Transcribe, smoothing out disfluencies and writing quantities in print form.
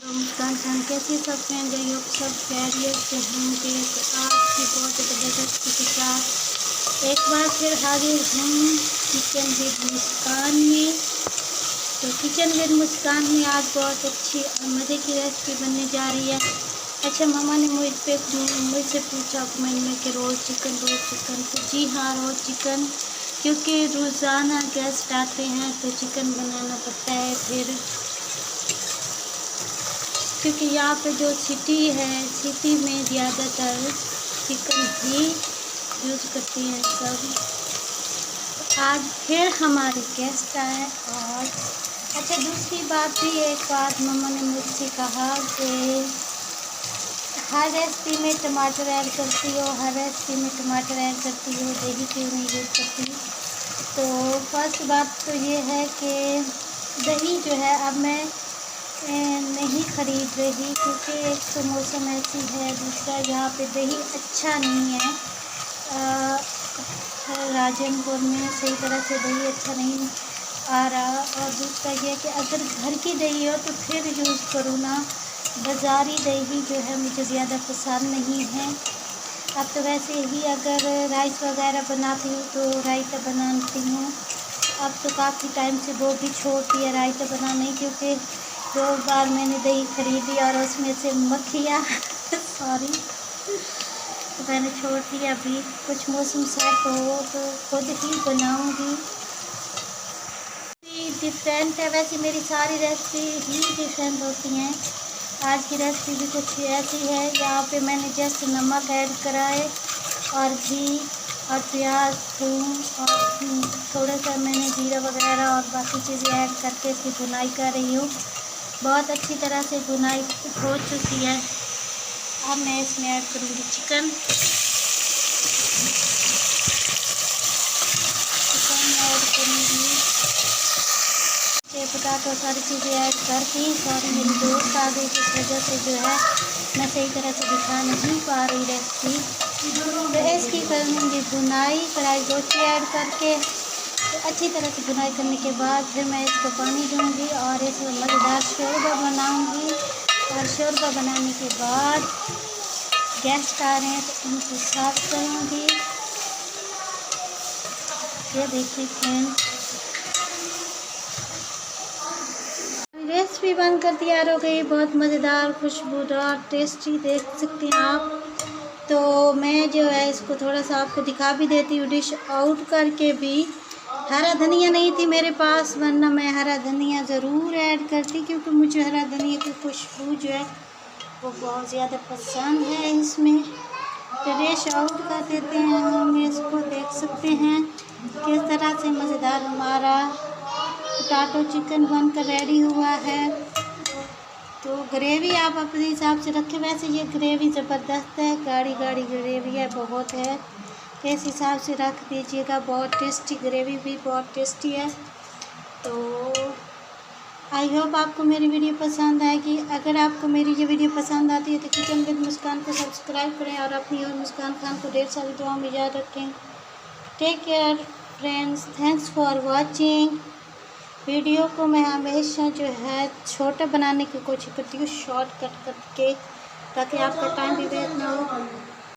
मुस्कान खान कैसे सब फ्रेंड योग सब खैरियत से होंगे। तो आज की बहुत ज़बरदस्त के साथ एक बार फिर हाजिर हूँ किचन विद मुस्कान में। तो किचन विद मुस्कान में आज बहुत अच्छी और मज़े की रेसिपी बनने जा रही है। अच्छा, मामा ने मुझसे पूछा कमेंट में कि रोज़ चिकन। तो जी हाँ, रोज़ चिकन, क्योंकि रोज़ाना गेस्ट आते हैं तो चिकन बनाना पड़ता है। फिर क्योंकि यहाँ पे जो सिटी है, सिटी में ज़्यादातर चिकन ही यूज़ करते हैं सब। तो आज फिर हमारे गेस्ट आए। और अच्छा, दूसरी बात भी, एक बात मम्मा ने मुझसे कहा कि हर रेसिपी में टमाटर ऐड करती हो, हर रेसिपी में टमाटर ऐड करती हो, दही क्यों नहीं यूज़ करती। तो फर्स्ट बात तो ये है कि दही जो है अब मैं नहीं ख़रीद रही, क्योंकि एक तो मौसम ऐसी है, दूसरा यहाँ पे दही अच्छा नहीं है। राजनपुर में सही तरह से दही अच्छा नहीं आ रहा। और दूसरा ये कि अगर घर की दही हो तो फिर यूज़ करो ना, बाज़ारी दही जो है मुझे ज़्यादा पसंद नहीं है। अब तो वैसे ही अगर राइस वगैरह बनाती हूँ तो रायता बनाती हूँ। अब तो काफ़ी टाइम से वो भी छोड़ दिया रायता बनाने, क्योंकि 2 बार मैंने दही खरीदी और उसमें से मक्खियाँ सॉरी, तो मैंने छोड़ दिया। अभी कुछ मौसम सेट हो तो खुद ही बनाऊंगी। डिफरेंट है, वैसे मेरी सारी रेसिपी ही डिफरेंट होती हैं। आज की रेसिपी भी कुछ ऐसी है। यहाँ पे मैंने जस्ट नमक ऐड करा है और घी और प्याज, थूम और थोड़ा सा मैंने जीरा वगैरह और बाकी चीज़ें ऐड करके इसकी भुनाई कर रही हूँ। बहुत अच्छी तरह से भुनाई हो चुकी है। अब मैं इसमें ऐड करूँगी चिकन ऐड करूँगी, पोटैटो, सारी चीज़ें ऐड करके। सॉरी, मेरी दोस्त आ गई, जिस वजह से जो है मैं सही तरह से दिखा नहीं पा रही रेसिपी। तो इसकी करूँगी भुनाई, कढ़ाई गोश्त ऐड करके। तो अच्छी तरह से भुनाई करने के बाद फिर मैं इसको पानी दूँगी और इसमें मज़ेदार शोरबा बनाऊँगी। और शोरबा बनाने के बाद गेस्ट आ रहे हैं तो उनको सर्व करूँगी। ये देखिए फ्रेंड, रेसिपी बनकर तैयार हो गई। बहुत मज़ेदार, खुशबूदार, टेस्टी, देख सकते हैं आप। तो मैं जो है इसको थोड़ा सा आपको दिखा भी देती हूँ डिश आउट करके भी। हरा धनिया नहीं थी मेरे पास, वरना मैं हरा धनिया ज़रूर ऐड करती, क्योंकि मुझे हरा धनिया की खुशबू जो है वो बहुत ज़्यादा पसंद है इसमें। तो डिश आउट कर देते हैं हम इसको। देख सकते हैं किस तरह से मज़ेदार हमारा पोटैटो चिकन बनकर रेडी हुआ है। तो ग्रेवी आप अपने हिसाब से रखें। वैसे ये ग्रेवी ज़बरदस्त है, गाढ़ी गाढ़ी ग्रेवी है, बहुत है, इस हिसाब से रख दीजिएगा। बहुत टेस्टी ग्रेवी भी बहुत टेस्टी है। तो आई होप आपको मेरी वीडियो पसंद आएगी। अगर आपको मेरी ये वीडियो पसंद आती है तो किचन विद मुस्कान को सब्सक्राइब करें और अपनी और मुस्कान खान को ढेर सारी दुआओं में याद रखें। Take care friends, thanks for watching. Video को मैं हमेशा जो है छोटा बनाने की कोशिश करती हूँ, शॉर्टकट करके, ताकि आपका टाइम भी वेस्ट ना हो।